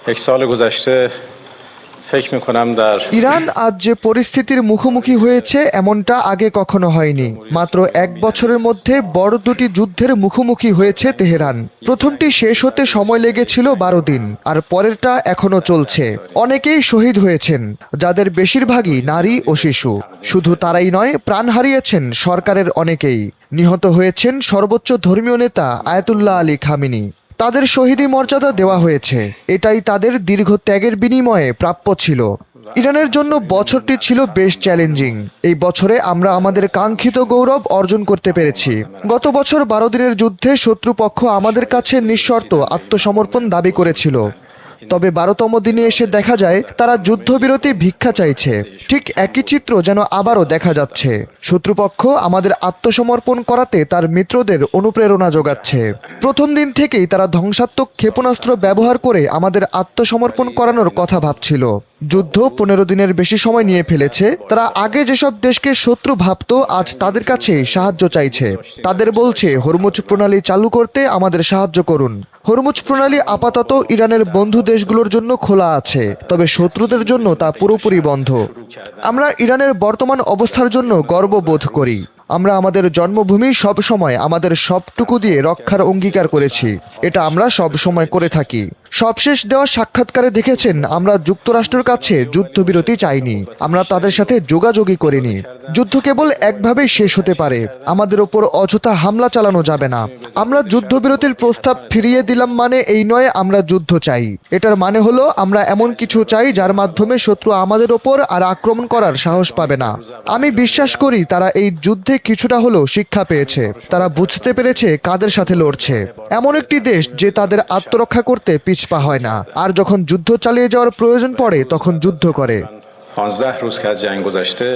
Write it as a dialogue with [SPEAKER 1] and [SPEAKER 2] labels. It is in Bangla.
[SPEAKER 1] یک سال گذشته فکر می‌کنم در
[SPEAKER 2] ইরান আজ যে পরিস্থিতির মুখোমুখি হয়েছে এমনটা আগে কখনো হয়নি। মাত্র এক বছরের মধ্যে বড় দুটি যুদ্ধের মুখোমুখি হয়েছে তেহরান। প্রথমটি শেষ হতে সময় লেগেছিল 12 দিন, আর পরেরটা এখনো চলছে। অনেকেই শহীদ হয়েছেন, যাদের বেশিরভাগই নারী ও শিশু। শুধু তারাই নয়, প্রাণ হারিয়েছেন সরকারের অনেকেই। নিহত হয়েছেন সর্বোচ্চ ধর্মীয় নেতা আয়াতুল্লাহ আলী খামেনি। তাদের শহীদি মর্যাদা দেওয়া হয়েছে, এটাই তাদের দীর্ঘ ত্যাগের বিনিময়ে প্রাপ্য ছিল। ইরানের জন্য বছরটি ছিল বেশ চ্যালেঞ্জিং। এই বছরে আমরা আমাদের কাঙ্ক্ষিত গৌরব অর্জন করতে পেরেছি। গত বছর 12 দিনের যুদ্ধে শত্রুপক্ষ আমাদের কাছে নিঃশর্ত আত্মসমর্পণ দাবি করেছিল। তবে 12তম দিনে এসে দেখা যায় তারা যুদ্ধবিরতি ভিক্ষা চাইছে। ঠিক একই চিত্র যেন আবারও দেখা যাচ্ছে। শত্রুপক্ষ আমাদের আত্মসমর্পণ করাতে তার মিত্রদের অনুপ্রেরণা যোগাচ্ছে। প্রথম দিন থেকেই তারা ধ্বংসাত্মক ক্ষেপণাস্ত্র ব্যবহার করে আমাদের আত্মসমর্পণ করানোর কথা ভাবছিল। যুদ্ধ 15 দিনের বেশি সময় নিয়ে ফেলেছে। তারা আগে যেসব দেশকে শত্রু ভাবত আজ তাদের কাছে সাহায্য চাইছে। তাদের বলছে, হরমুজ প্রণালী চালু করতে আমাদের সাহায্য করুন। হরমুজ প্রণালী আপাতত ইরানের বন্ধু দেশগুলোর জন্য খোলা আছে, তবে শত্রুদের জন্য তা পুরোপুরি বন্ধ। আমরা ইরানের বর্তমান অবস্থার জন্য গর্ববোধ করি। আমরা আমাদের জন্মভূমি সবসময় আমাদের সবটুকু দিয়ে রক্ষার অঙ্গীকার করেছি। এটা আমরা সব সময় করে থাকি। সবশেষ দেওয়া সাক্ষাৎকারে দেখেছেন আমরা যুক্তরাষ্ট্রের কাছে যুদ্ধবিরতি চাইনি। আমরা তাদের সাথে যোগাযোগই করিনি। যুদ্ধ কেবল একভাবেই শেষ হতে পারে, আমাদের ওপর অযথা হামলা চালানো যাবে না। আমরা যুদ্ধবিরতির প্রস্তাব ফিরিয়ে দিলাম মানে এই নয় আমরা যুদ্ধ চাই। এটার মানে হলো আমরা এমন কিছু চাই যার মাধ্যমে শত্রু আমাদের ওপর আর আক্রমণ করার সাহস পাবে না। আমি বিশ্বাস করি তারা এই যুদ্ধে কিছুটা হলেও শিক্ষা পেয়েছে। তারা বুঝতে পেরেছে কাদের সাথে লড়ছে। এমন একটি দেশ যে তাদের আত্মরক্ষা করতে পিছপা হয় না, আর যখন যুদ্ধ চালিয়ে যাওয়ার প্রয়োজন পড়ে তখন যুদ্ধ করে।
[SPEAKER 1] 15 روز که از جنگ گذشته